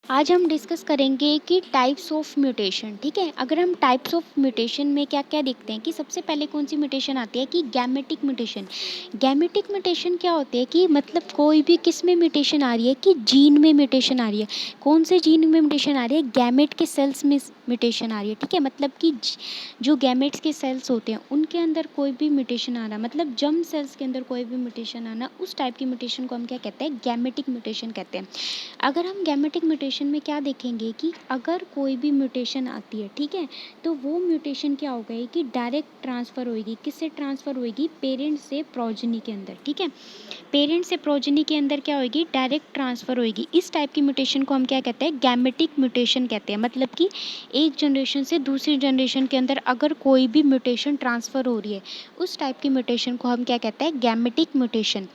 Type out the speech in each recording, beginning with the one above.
आज हम डिस्कस करेंगे कि टाइप्स ऑफ म्यूटेशन। ठीक है, अगर हम टाइप्स ऑफ म्यूटेशन में क्या क्या देखते हैं कि सबसे पहले कौन सी म्यूटेशन आती है कि गैमेटिक म्यूटेशन। गैमेटिक म्यूटेशन क्या होती है कि मतलब कोई भी किस में म्यूटेशन आ रही है कि जीन में म्यूटेशन आ रही है। कौन से जीन में म्यूटेशन आ रही है? गैमेट के सेल्स में म्यूटेशन आ रही है। ठीक है, मतलब कि जो गैमेट्स के सेल्स होते हैं उनके अंदर कोई भी म्यूटेशन आना, मतलब जर्म सेल्स के अंदर कोई भी म्यूटेशन आना, उस टाइप की म्यूटेशन को हम क्या कहते हैं? गैमेटिक म्यूटेशन कहते हैं। अगर हम गैमेटिक म्यूटेशन में क्या देखेंगे कि अगर कोई भी म्यूटेशन आती है, ठीक है, तो वो म्यूटेशन क्या हो गई कि डायरेक्ट ट्रांसफ़र होएगी। किससे ट्रांसफ़र होएगी? पेरेंट से प्रोजेनी के अंदर। ठीक है, पेरेंट से प्रोजेनी के अंदर क्या होएगी? डायरेक्ट ट्रांसफ़र होएगी। इस टाइप की म्यूटेशन को हम क्या कहते हैं? गैमेटिक म्यूटेशन कहते हैं। मतलब कि एक जनरेशन से दूसरी जनरेशन के अंदर अगर कोई भी म्यूटेशन ट्रांसफ़र हो रही है, उस टाइप की म्यूटेशन को हम क्या कहते हैं? Gametic mutation.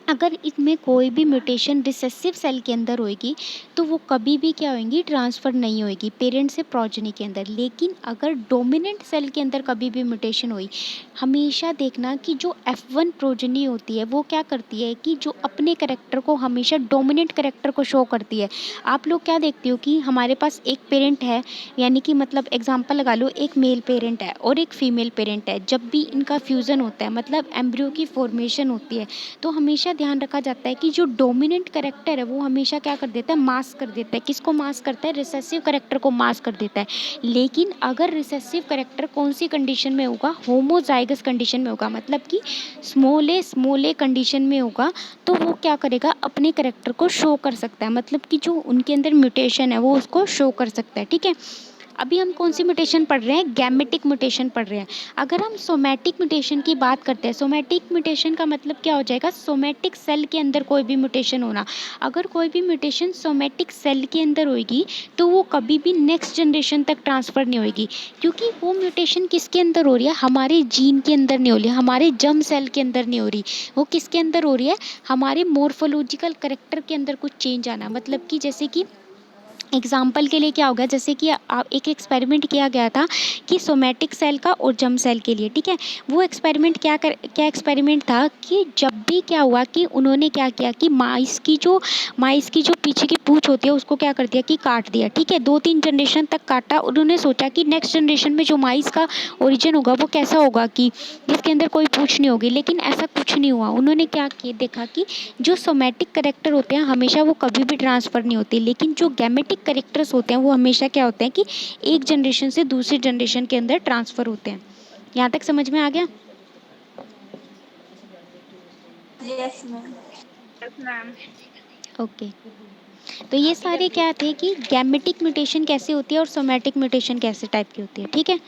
अगर इसमें कोई भी म्यूटेशन रिसेसिव सेल के अंदर होएगी तो वो कभी भी क्या होएगी? ट्रांसफ़र नहीं होएगी पेरेंट से प्रोजेनी के अंदर। लेकिन अगर डोमिनेंट सेल के अंदर कभी भी म्यूटेशन हुई, हमेशा देखना कि जो F1 प्रोजेनी होती है वो क्या करती है कि जो अपने कैरेक्टर को हमेशा डोमिनेंट कैरेक्टर को शो करती है। आप लोग क्या देखते हो कि हमारे पास एक पेरेंट है, यानी कि मतलब एग्जांपल लगा लो, एक मेल पेरेंट है और एक फीमेल पेरेंट है। जब भी इनका फ्यूज़न होता है, मतलब एम्ब्रियो की फॉर्मेशन होती है, तो हमेशा ध्यान रखा जाता है कि जो डोमिनेंट कैरेक्टर है वो हमेशा क्या कर देता है? मास्क कर देता है। किसको मास्क करता है? रिसेसिव कैरेक्टर को मास्क कर देता है। लेकिन अगर रिसेसिव कैरेक्टर कौन सी कंडीशन में होगा? होमोजाइगस कंडीशन में होगा, मतलब कि स्मॉल ए कंडीशन में होगा, तो वो क्या करेगा? अपने कैरेक्टर को शो कर सकता है, मतलब कि जो उनके अंदर म्यूटेशन है वो उसको शो कर सकता है। ठीक है, अभी हम कौन सी म्यूटेशन पढ़ रहे हैं? गैमेटिक म्यूटेशन पढ़ रहे हैं। अगर हम सोमैटिक म्यूटेशन की बात करते हैं, सोमैटिक म्यूटेशन का मतलब क्या हो जाएगा? सोमैटिक सेल के अंदर कोई भी म्यूटेशन होना। अगर कोई भी म्यूटेशन सोमैटिक सेल के अंदर होगी तो वो कभी भी नेक्स्ट जनरेशन तक ट्रांसफ़र नहीं होगी, क्योंकि वो म्यूटेशन किसके अंदर हो रही है? हमारे जीन के अंदर नहीं हो रही है, हमारे जर्म सेल के अंदर नहीं हो रही, वो किसके अंदर हो रही है? हमारे मॉर्फोलॉजिकल करेक्टर के अंदर कुछ चेंज आना। मतलब कि जैसे कि एग्जाम्पल के लिए क्या हो गया, जैसे कि एक एक्सपेरिमेंट किया गया था कि सोमैटिक सेल का और जर्म सेल के लिए। ठीक है, वो एक्सपेरिमेंट क्या एक्सपेरिमेंट था कि जब भी क्या हुआ कि उन्होंने क्या किया कि माइस की जो पीछे की पूंछ होती है उसको क्या कर दिया कि काट दिया। ठीक है, 2-3 जनरेशन तक काटा। उन्होंने सोचा कि नेक्स्ट जनरेशन में जो माइस का ओरिजिन होगा वो कैसा होगा कि जिसके अंदर कोई पूंछ नहीं होगी। लेकिन ऐसा कुछ नहीं हुआ। उन्होंने क्या किया, देखा कि जो सोमैटिक करेक्टर होते हैं हमेशा वो कभी भी ट्रांसफ़र नहीं होते, लेकिन जो गैमेटिक करेक्टर्स होते हैं वो हमेशा क्या होते हैं कि एक जनरेशन से दूसरी जनरेशन के अंदर ट्रांसफ़र होते हैं। यहाँ तक समझ में आ गया? Yes ma'am. Yes ma'am. Okay, तो ये सारे क्या थे कि गैमेटिक म्यूटेशन कैसे होती है और सोमैटिक म्यूटेशन कैसे टाइप की होती है। ठीक है,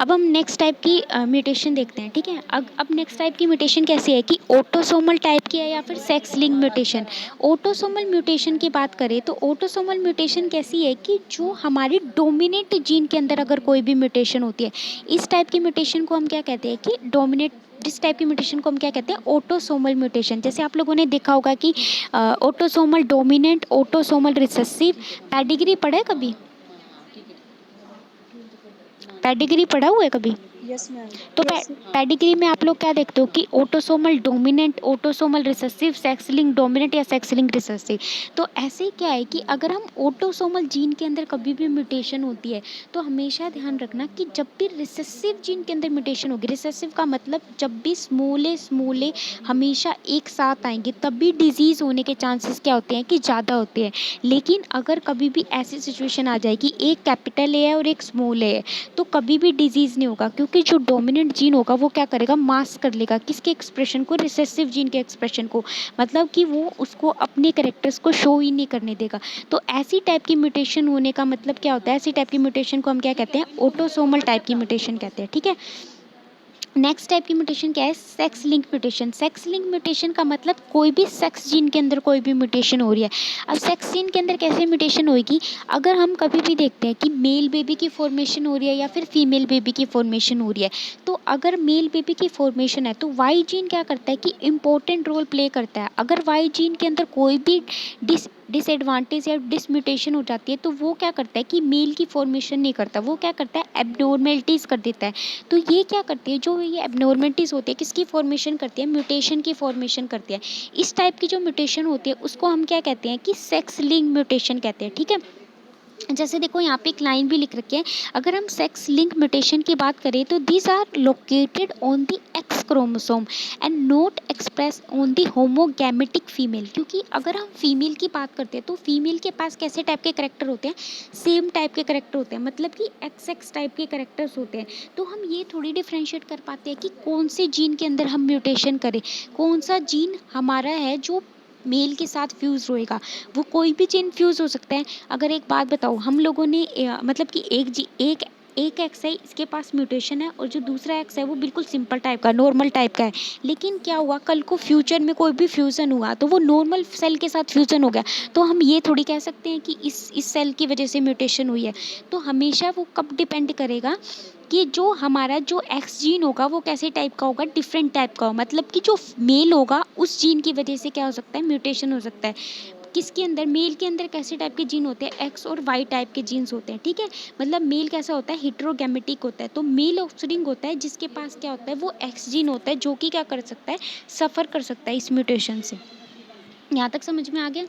अब हम नेक्स्ट टाइप की म्यूटेशन देखते हैं। ठीक है, अब नेक्स्ट टाइप की म्यूटेशन कैसी है कि ऑटोसोमल टाइप की है या फिर sex link mutation. Autosomal mutation की बात करें तो ऑटोसोमल म्यूटेशन कैसी है कि जो हमारी डोमिनेंट जीन के अंदर अगर कोई भी म्यूटेशन होती है, इस टाइप की म्यूटेशन को हम क्या कहते हैं कि डोमिनेट इस टाइप की म्यूटेशन को हम क्या कहते हैं? Autosomal mutation. जैसे आप लोगों ने देखा होगा कि autosomal dominant, autosomal recessive. Pedigree पढ़ा है कभी? पेडिग्री पढ़ा हुआ है कभी? Yes ma'am. तो पेडिग्री में आप लोग क्या देखते हो कि autosomal dominant, autosomal recessive, sex link dominant या सेक्स लिंक रिसेसिव। तो ऐसे क्या है कि अगर हम ऑटोसोमल जीन के अंदर कभी भी म्यूटेशन होती है तो हमेशा ध्यान रखना कि जब भी रिसेसिव जीन के अंदर म्यूटेशन होगी, रिसेसिव का मतलब जब भी स्मूले हमेशा एक साथ आएंगे तब भी डिजीज़ होने के चांसेस क्या होते हैं कि ज़्यादा होते हैं। लेकिन अगर कभी भी ऐसी सिचुएशन आ जाए कि एक कैपिटल ए है और एक स्मॉल ए है, तो कभी भी डिजीज़ नहीं होगा, क्योंकि जो डोमिनेंट जीन होगा वो क्या करेगा? मास्क कर लेगा किसके एक्सप्रेशन को? रिसेसिव जीन के एक्सप्रेशन को। मतलब कि वो उसको अपने करेक्टर्स को शो ही नहीं करने देगा। तो ऐसी टाइप की म्यूटेशन होने का मतलब क्या होता है? ऐसी टाइप की म्यूटेशन को हम क्या कहते हैं? ऑटोसोमल टाइप की म्यूटेशन कहते हैं। ठीक है, नेक्स्ट टाइप की म्यूटेशन क्या है? Sex link mutation. Sex link mutation का मतलब कोई भी सेक्स जीन के अंदर कोई भी म्यूटेशन हो रही है। अब सेक्स जीन के अंदर कैसे म्यूटेशन होगी? अगर हम कभी भी देखते हैं कि मेल बेबी की फॉर्मेशन हो रही है या फिर फीमेल बेबी की फॉर्मेशन हो रही है, तो अगर मेल बेबी की फॉर्मेशन है तो वाई जीन क्या करता है कि इम्पोर्टेंट रोल प्ले करता है। अगर वाई जीन के अंदर कोई भी डिसएडवांटेज या डिसम्यूटेशन हो जाती है तो वो क्या करता है कि मेल की फॉर्मेशन नहीं करता, वो क्या करता है? एब्नॉर्मेलिटीज़ कर देता है। तो ये क्या करती है, जो ये एबनॉर्मलिटीज़ होती है किसकी फॉर्मेशन करती है, म्यूटेशन की फॉर्मेशन करती है। इस टाइप की जो म्यूटेशन होती है उसको हम क्या कहते हैं कि सेक्स लिंक म्यूटेशन कहते हैं, ठीक है। जैसे देखो यहाँ पे एक लाइन भी लिख रखी है, अगर हम सेक्स लिंक म्यूटेशन की बात करें तो these are located on the X chromosome and not express on the homogametic female. क्योंकि अगर हम फीमेल की बात करते हैं तो फीमेल के पास कैसे टाइप के करेक्टर होते हैं, सेम टाइप के करेक्टर होते हैं, मतलब कि एक्स एक्स टाइप के करेक्टर्स होते हैं। तो हम ये थोड़ी डिफ्रेंशिएट कर पाते हैं कि कौन से जीन के अंदर हम म्यूटेशन करें, कौन सा जीन हमारा है जो मेल के साथ फ्यूज होएगा। वो कोई भी जीन फ्यूज हो सकता है। अगर एक बात बताओ, हम लोगों ने मतलब कि एक एक्स है, इसके पास म्यूटेशन है, और जो दूसरा एक्स है वो बिल्कुल सिंपल टाइप का, नॉर्मल टाइप का है। लेकिन क्या हुआ, कल को फ्यूचर में कोई भी फ्यूज़न हुआ तो वो नॉर्मल सेल के साथ फ्यूज़न हो गया, तो हम ये थोड़ी कह सकते हैं कि इस सेल की वजह से म्यूटेशन हुई है। तो हमेशा वो कब डिपेंड करेगा कि जो हमारा जो एक्स जीन होगा वो कैसे टाइप का होगा, डिफरेंट टाइप का होगा। मतलब कि जो मेल होगा उस जीन की वजह से क्या हो सकता है, म्यूटेशन हो सकता है। किसके अंदर, मेल के अंदर कैसे टाइप के जीन होते हैं, एक्स और वाई टाइप के जीन्स होते हैं, ठीक है। मतलब मेल कैसा होता है, हेटेरोगैमेटिक होता है। तो मेल ऑफस्प्रिंग होता है जिसके पास क्या होता है, वो एक्स जीन होता है, जो कि क्या कर सकता है, सफ़र कर सकता है इस म्यूटेशन से। यहाँ तक समझ में आ गया।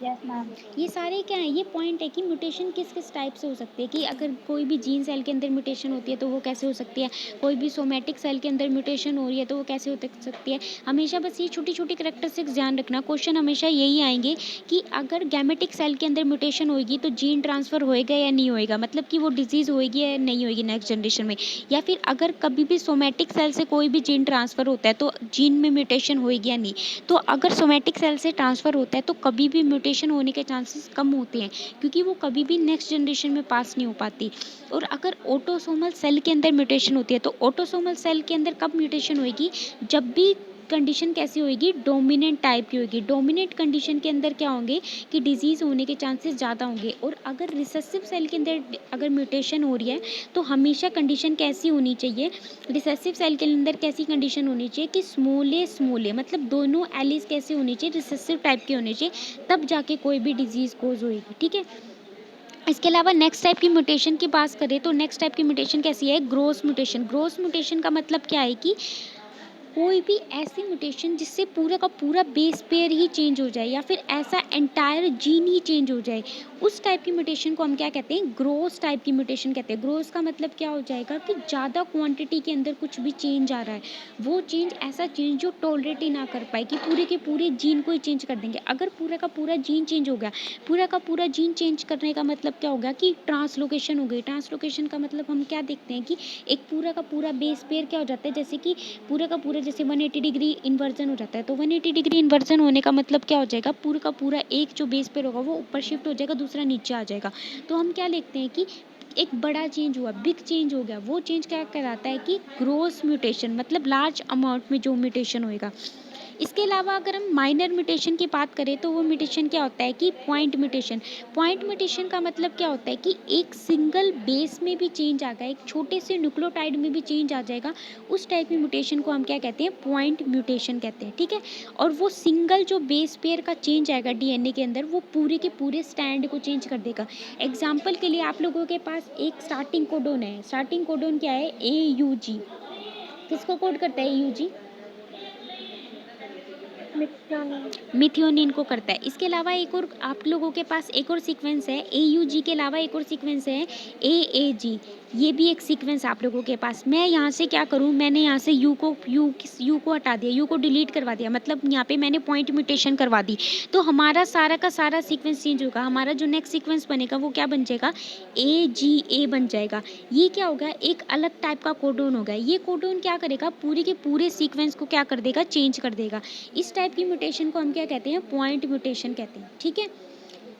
Yes ma'am. ये सारे क्या है, ये पॉइंट है कि म्यूटेशन किस किस टाइप से हो सकती है, कि अगर कोई भी जीन सेल के अंदर म्यूटेशन होती है तो वो कैसे हो सकती है, कोई भी सोमेटिक सेल के अंदर म्यूटेशन हो रही है तो वो कैसे हो सकती है। हमेशा बस ये छोटी छोटी करेक्टरिस्टिक्स ध्यान रखना, क्वेश्चन हमेशा यही आएंगे कि अगर गैमेटिक सेल के अंदर म्यूटेशन होगी तो जीन ट्रांसफर होएगा या नहीं होएगा, मतलब कि वो डिजीज़ होएगी या नहीं होएगी नेक्स्ट जनरेशन में। या फिर अगर कभी भी सोमेटिक सेल से कोई भी जीन ट्रांसफ़र होता है तो जीन में म्यूटेशन होएगी या नहीं। तो अगर सोमेटिक सेल से ट्रांसफ़र होता है तो कभी भी म्यूटेशन होने के चांसेस कम होते हैं, क्योंकि वो कभी भी नेक्स्ट जनरेशन में पास नहीं हो पाती। और अगर ऑटोसोमल सेल के अंदर म्यूटेशन होती है तो ऑटोसोमल सेल के अंदर कब म्यूटेशन होएगी, जब भी कंडीशन कैसी होएगी, डोमिनेंट टाइप की होएगी। डोमिनेंट कंडीशन के अंदर क्या होंगे कि डिजीज़ होने के चांसेस ज़्यादा होंगे। और अगर रिसेसिव सेल के अंदर अगर म्यूटेशन हो रही है तो हमेशा कंडीशन कैसी होनी चाहिए, रिसेसिव सेल के अंदर कैसी कंडीशन होनी चाहिए कि स्मोले मतलब दोनों एलिस कैसे होनी चाहिए, रिसेसिव टाइप के होने चाहिए, तब जाके कोई भी डिजीज़ कोज होएगी, ठीक है। इसके अलावा नेक्स्ट टाइप की म्यूटेशन की बात करें तो नेक्स्ट टाइप की म्यूटेशन कैसी है, ग्रोस म्यूटेशन। ग्रोस म्यूटेशन का मतलब क्या है कि कोई भी ऐसी म्यूटेशन जिससे पूरा का पूरा बेस पेयर ही चेंज हो जाए, या फिर ऐसा एंटायर जीन ही चेंज हो जाए, उस टाइप की म्यूटेशन को हम क्या कहते हैं, ग्रोस टाइप की म्यूटेशन कहते हैं। ग्रोस का मतलब क्या हो जाएगा कि ज़्यादा क्वांटिटी के अंदर कुछ भी चेंज आ रहा है, वो चेंज ऐसा चेंज जो टॉलरेट ही ना कर पाए, कि पूरे के पूरे जीन को ही चेंज कर देंगे। अगर पूरा का पूरा जीन चेंज हो गया, पूरा का पूरा जीन चेंज करने का मतलब क्या हो गया कि ट्रांसलोकेशन हो गई। ट्रांसलोकेशन का मतलब हम क्या देखते हैं कि एक पूरा का पूरा बेस पेयर क्या हो जाता है, जैसे कि पूरा का पूरा जैसे 180 डिग्री इन्वर्जन हो जाता है। तो 180 डिग्री इन्वर्जन होने का मतलब क्या हो जाएगा, पूरा का पूरा एक जो बेस पेयर होगा वो ऊपर शिफ्ट हो जाएगा, दूसरा नीचे आ जाएगा। तो हम क्या लिखते हैं कि एक बड़ा चेंज हुआ, बिग चेंज हो गया। वो चेंज क्या कहलाता है कि ग्रोस म्यूटेशन, मतलब लार्ज अमाउंट में जो म्यूटेशन होएगा। इसके अलावा अगर हम माइनर म्यूटेशन की बात करें तो वो म्यूटेशन क्या होता है कि पॉइंट म्यूटेशन। पॉइंट म्यूटेशन का मतलब क्या होता है कि एक सिंगल बेस में भी चेंज आ गया, एक छोटे से न्यूक्लियोटाइड में भी चेंज आ जाएगा, उस टाइप की म्यूटेशन को हम क्या कहते हैं, पॉइंट म्यूटेशन कहते हैं, ठीक है। और वो सिंगल जो बेस पेयर का चेंज आएगा डीएनए के अंदर, वो पूरे के पूरे स्टैंड को चेंज कर देगा। एग्जाम्पल के लिए आप लोगों के पास एक स्टार्टिंग कोडोन है। स्टार्टिंग कोडोन क्या है, AUG। किसको कोड करता है AUG, मिथियोनिन को करता है। इसके अलावा एक और आप लोगों के पास एक और सीक्वेंस है, AUG के अलावा एक और सीक्वेंस है AAG। ये भी एक सीक्वेंस आप लोगों के पास। मैं यहाँ से क्या करूँ, मैंने यहाँ से यू को हटा दिया, यू को डिलीट करवा दिया, मतलब यहाँ पे मैंने पॉइंट म्यूटेशन करवा दी। तो हमारा सारा का सारा सीक्वेंस चेंज होगा। हमारा जो नेक्स्ट सीक्वेंस बनेगा वो क्या बन जाएगा, AGA बन जाएगा। ये क्या होगा, एक अलग टाइप का कोडोन होगा। ये कोडोन क्या करेगा, पूरे के पूरे सीक्वेंस को क्या कर देगा, चेंज कर देगा। इस टाइप की म्यूटेशन को हम क्या कहते हैं, पॉइंट म्यूटेशन कहते हैं, ठीक है।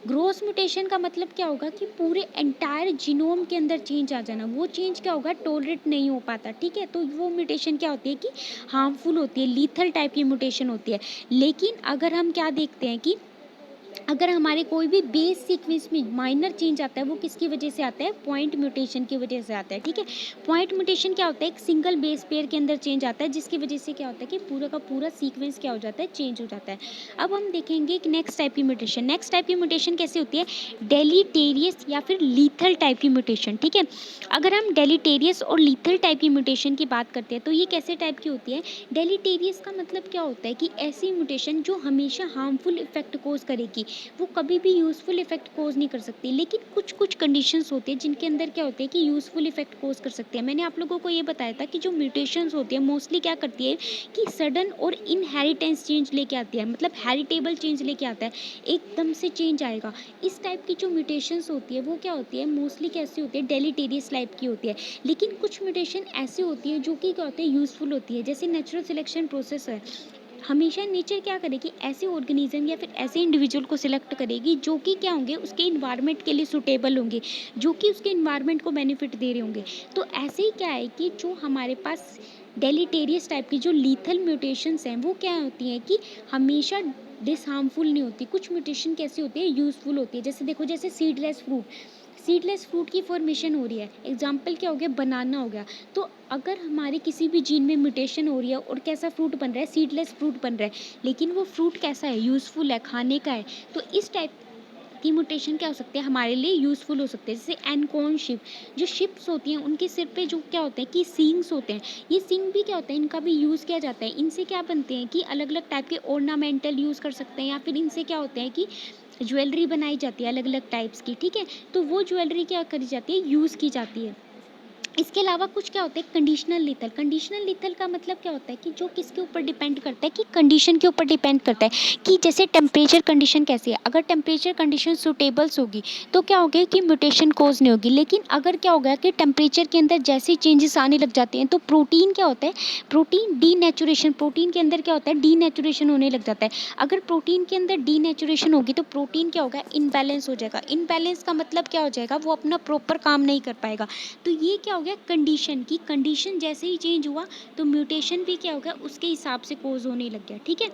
ग्रोस म्यूटेशन का मतलब क्या होगा कि पूरे एंटायर जीनोम के अंदर चेंज आ जाना। वो चेंज क्या होगा, टॉलरेट नहीं हो पाता, ठीक है। तो वो म्यूटेशन क्या होती है कि हार्मफुल होती है, लीथल टाइप की म्यूटेशन होती है। लेकिन अगर हम क्या देखते हैं कि अगर हमारे कोई भी बेस सीक्वेंस में माइनर चेंज आता है वो किसकी वजह से आता है, पॉइंट म्यूटेशन की वजह से आता है। ठीक है, पॉइंट म्यूटेशन क्या होता है, एक सिंगल बेस पेयर के अंदर चेंज आता है जिसकी वजह से क्या होता है कि पूरा का पूरा सीक्वेंस क्या हो जाता है, चेंज हो जाता है। अब हम देखेंगे कि नेक्स्ट टाइप की म्यूटेशन, नेक्स्ट टाइप की म्यूटेशन कैसे होती है, डेलीटेरियस या फिर लीथल टाइप की म्यूटेशन। ठीक है, अगर हम डेलीटेरियस और लीथल टाइप की म्यूटेशन की बात करते हैं तो ये कैसे टाइप की होती है, डेलीटेरियस का मतलब क्या होता है कि ऐसी म्यूटेशन जो हमेशा हार्मफुल इफेक्ट कोज करेगी, वो कभी भी यूज़फुल इफेक्ट कोज नहीं कर सकती। लेकिन कुछ कुछ कंडीशंस होती है जिनके अंदर क्या होते हैं कि यूज़फुल इफेक्ट कोज कर सकते हैं। मैंने आप लोगों को ये बताया था कि जो म्यूटेशंस होती है मोस्टली क्या करती है कि सडन और इनहेरिटेंस चेंज लेके आती है, मतलब हेरिटेबल चेंज लेके आता है, एकदम से चेंज आएगा। इस टाइप की जो म्यूटेशंस होती है वो क्या होती है, मोस्टली कैसी होती है, डेलीटेरियस टाइप की होती है। लेकिन कुछ म्यूटेशन ऐसी होती है जो कि क्या होती है, यूज़फुल होती है। जैसे नेचुरल सिलेक्शन प्रोसेस है, हमेशा नेचर क्या करेगी, ऐसे ऑर्गेनिज्म या फिर ऐसे इंडिविजुअल को सिलेक्ट करेगी जो कि क्या होंगे, उसके इन्वायरमेंट के लिए सुटेबल होंगे, जो कि उसके इन्वायरमेंट को बेनिफिट दे रहे होंगे। तो ऐसे ही क्या है कि जो हमारे पास डेलीटेरियस टाइप की जो लीथल म्यूटेशंस हैं वो क्या होती हैं कि हमेशा डिसहार्मफुल नहीं होती। कुछ म्यूटेशन कैसी होती है, यूज़फुल होती है। जैसे देखो, जैसे सीडलेस फ्रूट, सीडलेस फ्रूट की फॉर्मेशन हो रही है, एग्जाम्पल क्या हो गया, बनाना हो गया। तो अगर हमारे किसी भी जीन में म्यूटेशन हो रही है और कैसा फ्रूट बन रहा है, सीडलेस फ्रूट बन रहा है, लेकिन वो फ्रूट कैसा है, यूज़फुल है, खाने का है। तो इस टाइप की म्यूटेशन क्या हो सकते हैं, हमारे लिए यूज़फुल हो सकते हैं। जैसे एनकॉर्न शिप, जो शिप्स होती हैं उनके सिर पे जो क्या होता है कि सींग्स होते हैं, ये सींग भी क्या होता है, इनका भी यूज़ किया जाता है। इनसे क्या बनते हैं कि अलग अलग टाइप के ऑर्नामेंटल यूज़ कर सकते हैं, या फिर इनसे क्या होता है कि ज्वेलरी बनाई जाती है अलग अलग टाइप्स की। ठीक है, तो वो ज्वेलरी क्या करी जाती है, यूज़ की जाती है। इसके अलावा कुछ क्या होता है, कंडीशनल लीथल। कंडीशनल लीथल का मतलब क्या होता है कि जो किसके ऊपर डिपेंड करता है, कि कंडीशन के ऊपर डिपेंड करता है कि जैसे टेम्परेचर कंडीशन कैसी है। अगर टेम्परेचर कंडीशन सुटेबल्स होगी तो क्या होगा कि म्यूटेशन कोज नहीं होगी। लेकिन अगर क्या होगा कि टेम्परेचर के अंदर जैसे चेंजेस आने लग जाते हैं तो प्रोटीन क्या होता है, प्रोटीन डीनेचुरेशन, प्रोटीन के अंदर क्या होता है, डीनेचुरेशन होने लग जाता है। अगर प्रोटीन के अंदर डीनेचुरेशन होगी तो प्रोटीन क्या होगा, इनबैलेंस हो जाएगा। इनबैलेंस का मतलब क्या हो जाएगा, वो अपना प्रॉपर काम नहीं कर पाएगा। तो ये क्या हो गया, कंडीशन की कंडीशन जैसे ही चेंज हुआ तो म्यूटेशन भी क्या हो गया, उसके हिसाब से कोज होने लग गया। ठीक है,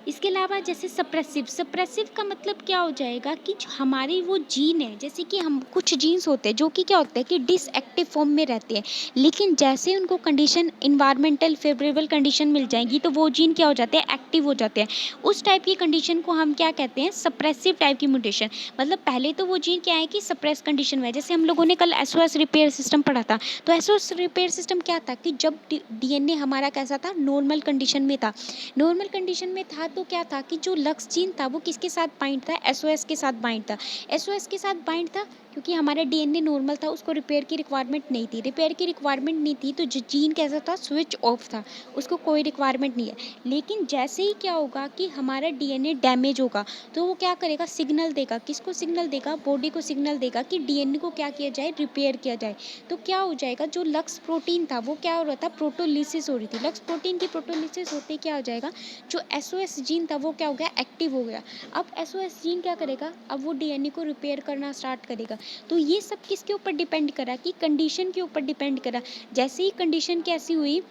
इसके अलावा जैसे सप्रेसिव, सप्रेसिव का मतलब क्या हो जाएगा कि जो हमारे वो जीन है, जैसे कि हम कुछ जीन्स होते हैं जो कि क्या होते हैं कि डिसएक्टिव फॉर्म में रहते हैं, लेकिन जैसे उनको कंडीशन इन्वायरमेंटल फेवरेबल कंडीशन मिल जाएगी तो वो जीन क्या हो जाते हैं, एक्टिव हो जाते हैं। उस टाइप की कंडीशन को हम क्या कहते हैं, सप्रेसिव टाइप की म्यूटेशन। मतलब पहले तो वो जीन क्या है कि सप्रेस कंडीशन में है। जैसे हम लोगों ने कल एसओएस रिपेयर सिस्टम पढ़ा था, तो एसओएस रिपेयर सिस्टम क्या था कि जब डीएनए हमारा कैसा था, नॉर्मल कंडीशन में था। नॉर्मल कंडीशन में था तो क्या था कि जो लक्स जीन था वो किसके साथ बाइंड था, एसओएस के साथ बाइंड था। एसओएस के साथ बाइंड था क्योंकि हमारा डीएनए नॉर्मल था, उसको रिपेयर की रिक्वायरमेंट नहीं थी। रिपेयर की रिक्वायरमेंट नहीं थी तो जो जीन कैसा था, स्विच ऑफ था, उसको कोई रिक्वायरमेंट नहीं है। लेकिन जैसे ही क्या होगा कि हमारा डीएनए डैमेज होगा तो वो क्या करेगा, सिग्नल देगा। किसको सिग्नल देगा, बॉडी को सिग्नल देगा कि डीएनए को क्या किया जाए, रिपेयर किया जाए। तो क्या हो जाएगा, जो लक्स प्रोटीन था वो क्या हो रहा था, प्रोटोलिसिस हो रही थी। लक्स प्रोटीन की प्रोटोलिसिस होते क्या हो जाएगा, जो एसओएस जीन था वो क्या हो गया, एक्टिव हो गया। अब एसओएस जीन क्या करेगा, अब वो डीएनए को रिपेयर करना स्टार्ट करेगा। तो ये सब किसके ऊपर डिपेंड करा, कि कंडीशन के ऊपर डिपेंड करा। जैसे ही कंडीशन कैसी हुई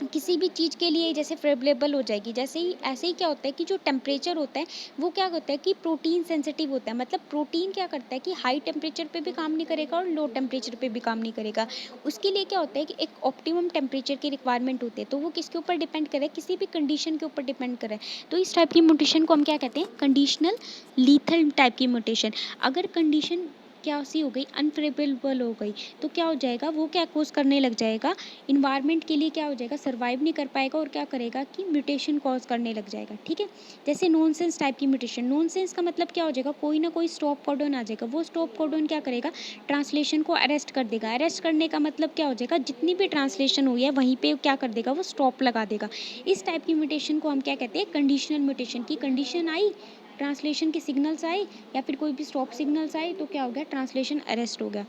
किसी भी चीज़ के लिए जैसे फेवरेबल हो जाएगी, जैसे ही ऐसे ही क्या होता है कि जो टेम्परेचर होता है वो क्या होता है कि प्रोटीन सेंसिटिव होता है। मतलब प्रोटीन क्या करता है कि हाई टेम्परेचर पे भी काम नहीं करेगा और लो टेम्परेचर पे भी काम नहीं करेगा। उसके लिए क्या होता है कि एक ऑप्टिमम टेम्परेचर की रिक्वायरमेंट होती है। तो वो किसके ऊपर डिपेंड करे, किसी भी कंडीशन के ऊपर डिपेंड करे। तो इस टाइप की म्यूटेशन को हम क्या कहते हैं, कंडीशनल लीथल टाइप की म्यूटेशन। अगर कंडीशन क्या सी हो गई, अनफेवरेबल हो गई, तो क्या हो जाएगा, वो क्या कोज करने लग जाएगा, इन्वायरमेंट के लिए क्या हो जाएगा, सर्वाइव नहीं कर पाएगा और क्या करेगा कि म्यूटेशन कॉज करने लग जाएगा। ठीक है, जैसे नॉनसेंस टाइप की म्यूटेशन। नॉनसेंस का मतलब क्या हो जाएगा, कोई ना कोई स्टॉप कोडॉन आ जाएगा। वो स्टॉप कोडॉन क्या करेगा, ट्रांसलेशन को अरेस्ट कर देगा। अरेस्ट करने का मतलब क्या हो जाएगा, जितनी भी ट्रांसलेशन हुई है वहीं पे क्या कर देगा, वो स्टॉप लगा देगा। इस टाइप की म्यूटेशन को हम क्या कहते हैं, कंडीशनल म्यूटेशन। की कंडीशन आई, ट्रांसलेशन के सिग्नल्स आए या फिर कोई भी स्टॉप सिग्नल्स आए तो क्या हो गया, ट्रांसलेशन अरेस्ट हो गया।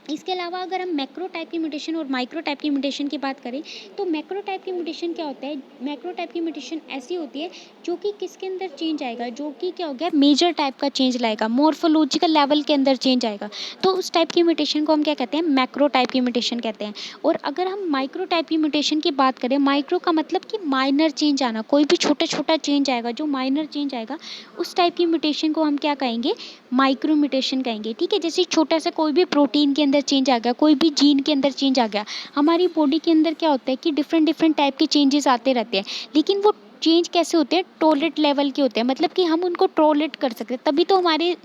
इसके अलावा अगर हम मैक्रो टाइप की म्यूटेशन और माइक्रो टाइप की म्यूटेशन की बात करें तो मैक्रो टाइप की म्यूटेशन क्या होता है, मैक्रो टाइप की म्यूटेशन ऐसी होती है जो कि किसके अंदर चेंज आएगा, जो कि क्या हो गया मेजर टाइप का चेंज लाएगा, मॉर्फोलॉजिकल लेवल के अंदर चेंज आएगा, तो उस टाइप की म्यूटेशन को हम क्या कहते हैं, मैक्रो टाइप की म्यूटेशन कहते हैं। और अगर हम माइक्रो टाइप की म्यूटेशन की बात करें, माइक्रो का मतलब कि माइनर चेंज आना, कोई भी छोटा छोटा चेंज आएगा, जो माइनर चेंज आएगा उस टाइप की म्यूटेशन को हम क्या कहेंगे, माइक्रो म्यूटेशन कहेंगे। ठीक है, जैसे छोटा सा कोई भी प्रोटीन के अंदर चेंज आ गया, कोई भी जीन के अंदर चेंज आ गया, हमारी बॉडी के अंदर क्या होता है कि डिफरेंट डिफरेंट टाइप के चेंजेस आते रहते हैं, लेकिन वो चेंज कैसे होते हैं, टॉलरेट लेवल के होते हैं, मतलब कि हम उनको टॉलरेट कर सकते हैं, तभी तो हमारे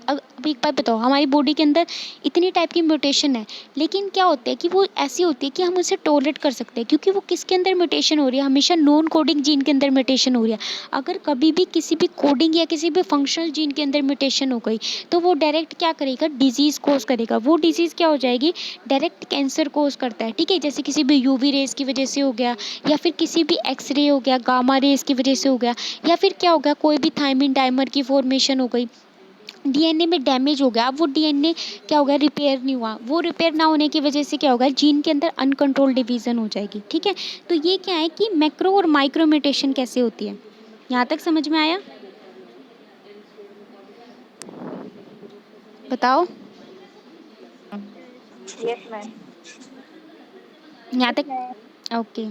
अब एक बात बताओ, हमारी बॉडी के अंदर इतनी टाइप की म्यूटेशन है, लेकिन क्या होता है कि वो ऐसी होती है कि हम उसे टॉलरेट कर सकते हैं, क्योंकि वो किसके अंदर म्यूटेशन हो रही है, हमेशा नॉन कोडिंग जीन के अंदर म्यूटेशन हो रही है। अगर कभी भी किसी भी कोडिंग या किसी भी फंक्शनल जीन के अंदर म्यूटेशन हो गई तो वो डायरेक्ट क्या करेगा, डिजीज कोज करेगा, वो डिजीज क्या हो जाएगी, डायरेक्ट कैंसर कोज करता है। ठीक है, जैसे किसी भी यूवी रेज की वजह से हो गया, या फिर किसी भी एक्सरे हो गया, गामा रेज की वजह से हो गया, या फिर क्या हो गया, कोई भी थायमिन डाइमर की फॉर्मेशन हो गई, डीएनए में डैमेज हो गया, अब वो डीएनए क्या हो गया, रिपेयर नहीं हुआ, वो रिपेयर ना होने की वजह से क्या होगा, जीन के अंदर अनकंट्रोल डिवीजन हो जाएगी। ठीक है, तो ये क्या है कि मैक्रो और माइक्रो म्यूटेशन कैसे होती है, यहाँ तक समझ में आया, बताओ Yes, ma'am. यहाँ Yes, तक। ma'am. ओके,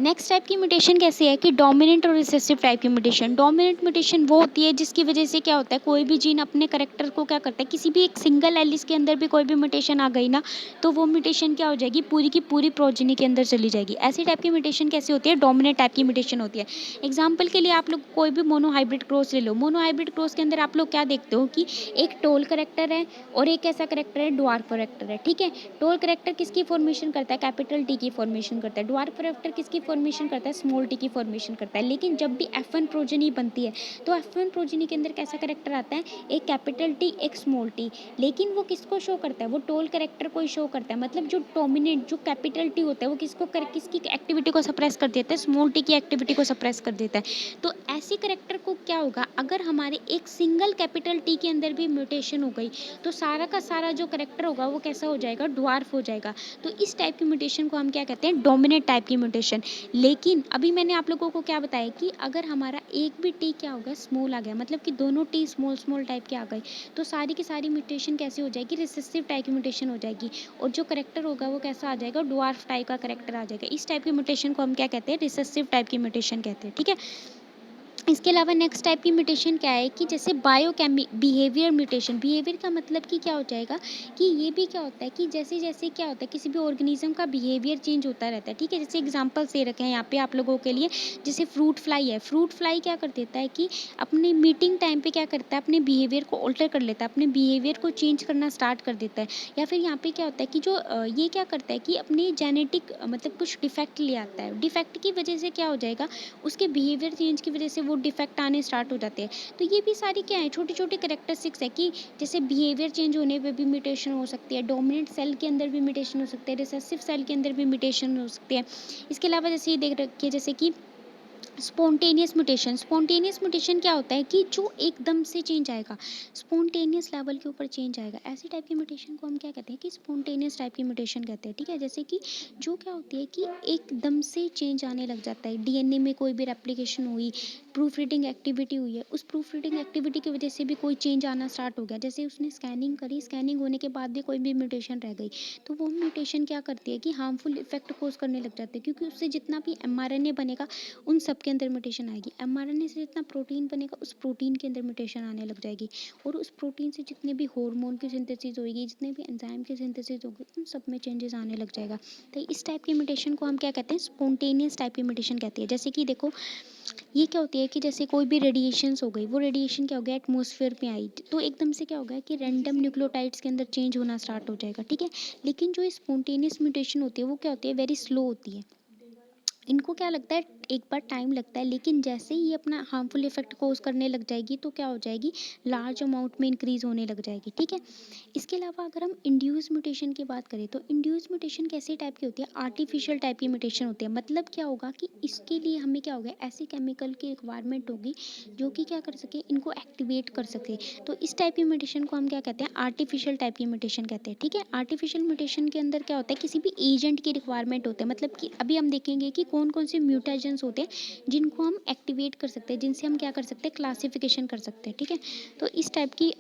नेक्स्ट टाइप की म्यूटेशन कैसी है कि डोमिनेंट और रिसेसिव टाइप की म्यूटेशन। डोमिनेंट म्यूटेशन वो होती है जिसकी वजह से क्या होता है, कोई भी जीन अपने करेक्टर को क्या करता है, किसी भी एक सिंगल एलिस के अंदर भी कोई भी म्यूटेशन आ गई ना, तो वो म्यूटेशन क्या हो जाएगी, पूरी की पूरी प्रोजेनी के अंदर चली जाएगी। ऐसी टाइप की म्यूटेशन कैसी होती है, डोमिनेंट टाइप की म्यूटेशन होती है। एग्जाम्पल के लिए आप लोग कोई भी मोनोहाइब्रिड क्रॉस ले लो, मोनोहाइब्रिड क्रॉस के अंदर आप लोग क्या देखते हो कि एक टोल करेक्टर है और एक ऐसा करेक्टर है ड्वार्फ करेक्टर है। ठीक है, टोल करेक्टर किसकी फॉर्मेशन करता है, कैपिटल टी की फॉर्मेशन करता है, ड्वार्फ करेक्टर किसकी फॉर्मेशन करता है, स्मॉल टी की फॉर्मेशन करता है। लेकिन जब भी F1 प्रोजेनी बनती है तो F1 प्रोजेनी के अंदर कैसा करेक्टर आता है, एक कैपिटल टी एक स्मॉल टी, लेकिन वो किसको शो करता है, वो टोल करेक्टर को ही शो करता है। मतलब जो डोमिनेंट जो कैपिटल टी होता है वो किसकी एक्टिविटी को सप्रेस कर देता है, स्मॉल टी की एक्टिविटी को सप्रेस कर देता है। तो ऐसी करेक्टर को क्या होगा, अगर हमारे एक सिंगल कैपिटल टी के अंदर भी म्यूटेशन हो गई तो सारा का सारा जो करेक्टर होगा वो कैसा हो जाएगा, ड्वार्फ हो जाएगा। तो इस टाइप की म्यूटेशन को हम क्या कहते हैं, डोमिनेंट टाइप की म्यूटेशन। लेकिन अभी मैंने आप लोगों को क्या बताया कि अगर हमारा एक भी टी क्या हो गया, स्मॉल आ गया, मतलब कि दोनों टी स्मॉल स्मॉल टाइप के आ गए, तो सारी की सारी म्यूटेशन कैसी हो जाएगी, रिसेसिव टाइप की म्यूटेशन हो जाएगी, और जो करेक्टर होगा वो कैसा आ जाएगा, ड्वार्फ टाइप का करेक्टर आ जाएगा। इस टाइप की म्यूटेशन को हम क्या कहते हैं, रिसेसिव टाइप की म्यूटेशन कहते हैं। ठीक है, इसके अलावा नेक्स्ट टाइप की म्यूटेशन क्या है कि जैसे बिहेवियर म्यूटेशन। बिहेवियर का मतलब कि क्या हो जाएगा कि ये भी क्या होता है कि जैसे जैसे क्या होता है, किसी भी ऑर्गेनिज्म का बिहेवियर चेंज होता रहता है। ठीक है, जैसे एग्जांपल्स दे रखे हैं यहाँ पे आप लोगों के लिए, जैसे फ्रूट फ्लाई है, फ्रूट फ्लाई क्या कर देता है कि अपने मीटिंग टाइम पे क्या करता है, अपने बिहेवियर को ऑल्टर कर लेता है, अपने बिहेवियर को चेंज करना स्टार्ट कर देता है। या फिर यहाँ पे क्या होता है कि जो ये क्या करता है कि अपने जेनेटिक मतलब कुछ डिफेक्ट ले आता है, डिफेक्ट की वजह से क्या हो जाएगा, उसके बिहेवियर चेंज की वजह से वो डिफेक्ट आने स्टार्ट हो जाते हैं। तो ये भी सारी क्या है, छोटी छोटी करेक्टरिस्टिक्स है कि जैसे बिहेवियर चेंज होने पे भी म्यूटेशन हो सकती है, डोमिनेंट सेल के अंदर भी म्यूटेशन हो सकते हैं, रिसेसिव सेल के अंदर भी म्यूटेशन हो सकती है। इसके अलावा जैसे ये देख रखिए, जैसे कि स्पॉन्टेनियस म्यूटेशन। स्पॉन्टेनियस म्यूटेशन क्या होता है कि जो एकदम से चेंज आएगा, स्पॉन्टेनियस लेवल के ऊपर चेंज आएगा, ऐसी टाइप की म्यूटेशन को हम क्या कहते हैं कि स्पॉन्टेनियस टाइप की म्यूटेशन कहते हैं। ठीक है, जैसे कि जो क्या होती है कि एकदम से चेंज आने लग जाता है, डीएनए में कोई भी रेप्लिकेशन हुई, प्रूफ रीडिंग एक्टिविटी हुई है, उस प्रूफ रीडिंग एक्टिविटी की वजह से भी कोई चेंज आना स्टार्ट हो गया, जैसे उसने स्कैनिंग करी, स्कैनिंग होने के बाद भी कोई भी म्यूटेशन रह गई, तो वो म्यूटेशन क्या करती है कि हार्मफुल इफेक्ट कोज करने लग जाते हैं, क्योंकि उससे जितना भी एमआरएनए बनेगा उन सब के अंदर म्यूटेशन आएगी। एमआरएनए से जितना प्रोटीन बनेगा उस प्रोटीन के अंदर म्यूटेशन आने लग जाएगी, और उस प्रोटीन से जितने भी हार्मोन की सिंथेसिस होगी, जितने भी एंजाइम की सिंथेसिस होगी, उन सब में चेंजेस आने लग जाएगा। तो इस टाइप की म्यूटेशन को हम क्या कहते हैं, स्पॉन्टेनियस टाइप की म्यूटेशन कहती है। जैसे कि देखो, ये क्या होती है कि जैसे कोई भी रेडिएशंस हो गई, वो रेडिएशन क्या हो गया, एटमॉस्फेयर में आई, तो एकदम से क्या हो गया कि रैंडम न्यूक्लियोटाइड्स के अंदर चेंज होना स्टार्ट हो जाएगा। ठीक है, लेकिन जो स्पॉन्टेनियस म्यूटेशन होती है वो क्या होती है, वेरी स्लो होती है। इनको क्या लगता है, एक बार टाइम लगता है, लेकिन जैसे ही ये अपना हार्मफुल इफेक्ट कोज करने लग जाएगी तो क्या हो जाएगी, लार्ज अमाउंट में इंक्रीज होने लग जाएगी। ठीक है। इसके अलावा अगर हम इंड्यूस म्यूटेशन की बात करें तो इंड्यूस म्यूटेशन कैसे टाइप की होती है, आर्टिफिशियल टाइप की म्यूटेशन होती है। मतलब क्या होगा कि इसके लिए हमें क्या होगा, ऐसी केमिकल की रिक्वायरमेंट होगी जो कि क्या कर सके, इनको एक्टिवेट कर सके। तो इस टाइप की म्यूटेशन को हम क्या कहते हैं, आर्टिफिशियल टाइप की म्यूटेशन कहते हैं। ठीक है। आर्टिफिशियल म्यूटेशन के अंदर क्या होता है, किसी भी एजेंट की रिक्वायरमेंट होता है। मतलब कि अभी हम देखेंगे कि कौन कौन से म्यूटेशंस होते हैं जिनको हम एक्टिवेट कर सकते हैं, जिनसे हम क्या कर सकते हैं, क्लासिफिकेशन कर सकते हैं। ठीक है। तो इस टाइप की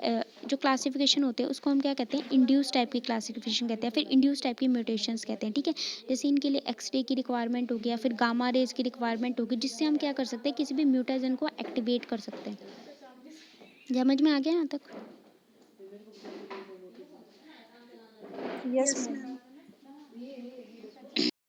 जो क्लासिफिकेशन होते हैं उसको हम क्या कहते हैं, इंड्यूस टाइप की क्लासिफिकेशन कहते हैं, फिर इंड्यूस टाइप की म्यूटेशंस कहते हैं। ठीक है। जैसे इनके लिए एक्सरे की रिक्वायरमेंट होगी या फिर गामा रेज की रिक्वायरमेंट होगी, जिससे हम क्या कर सकते हैं, किसी भी म्यूटेशन को एक्टिवेट कर सकते हैं। समझ में आ गया यहाँ तक? Yes ma'am.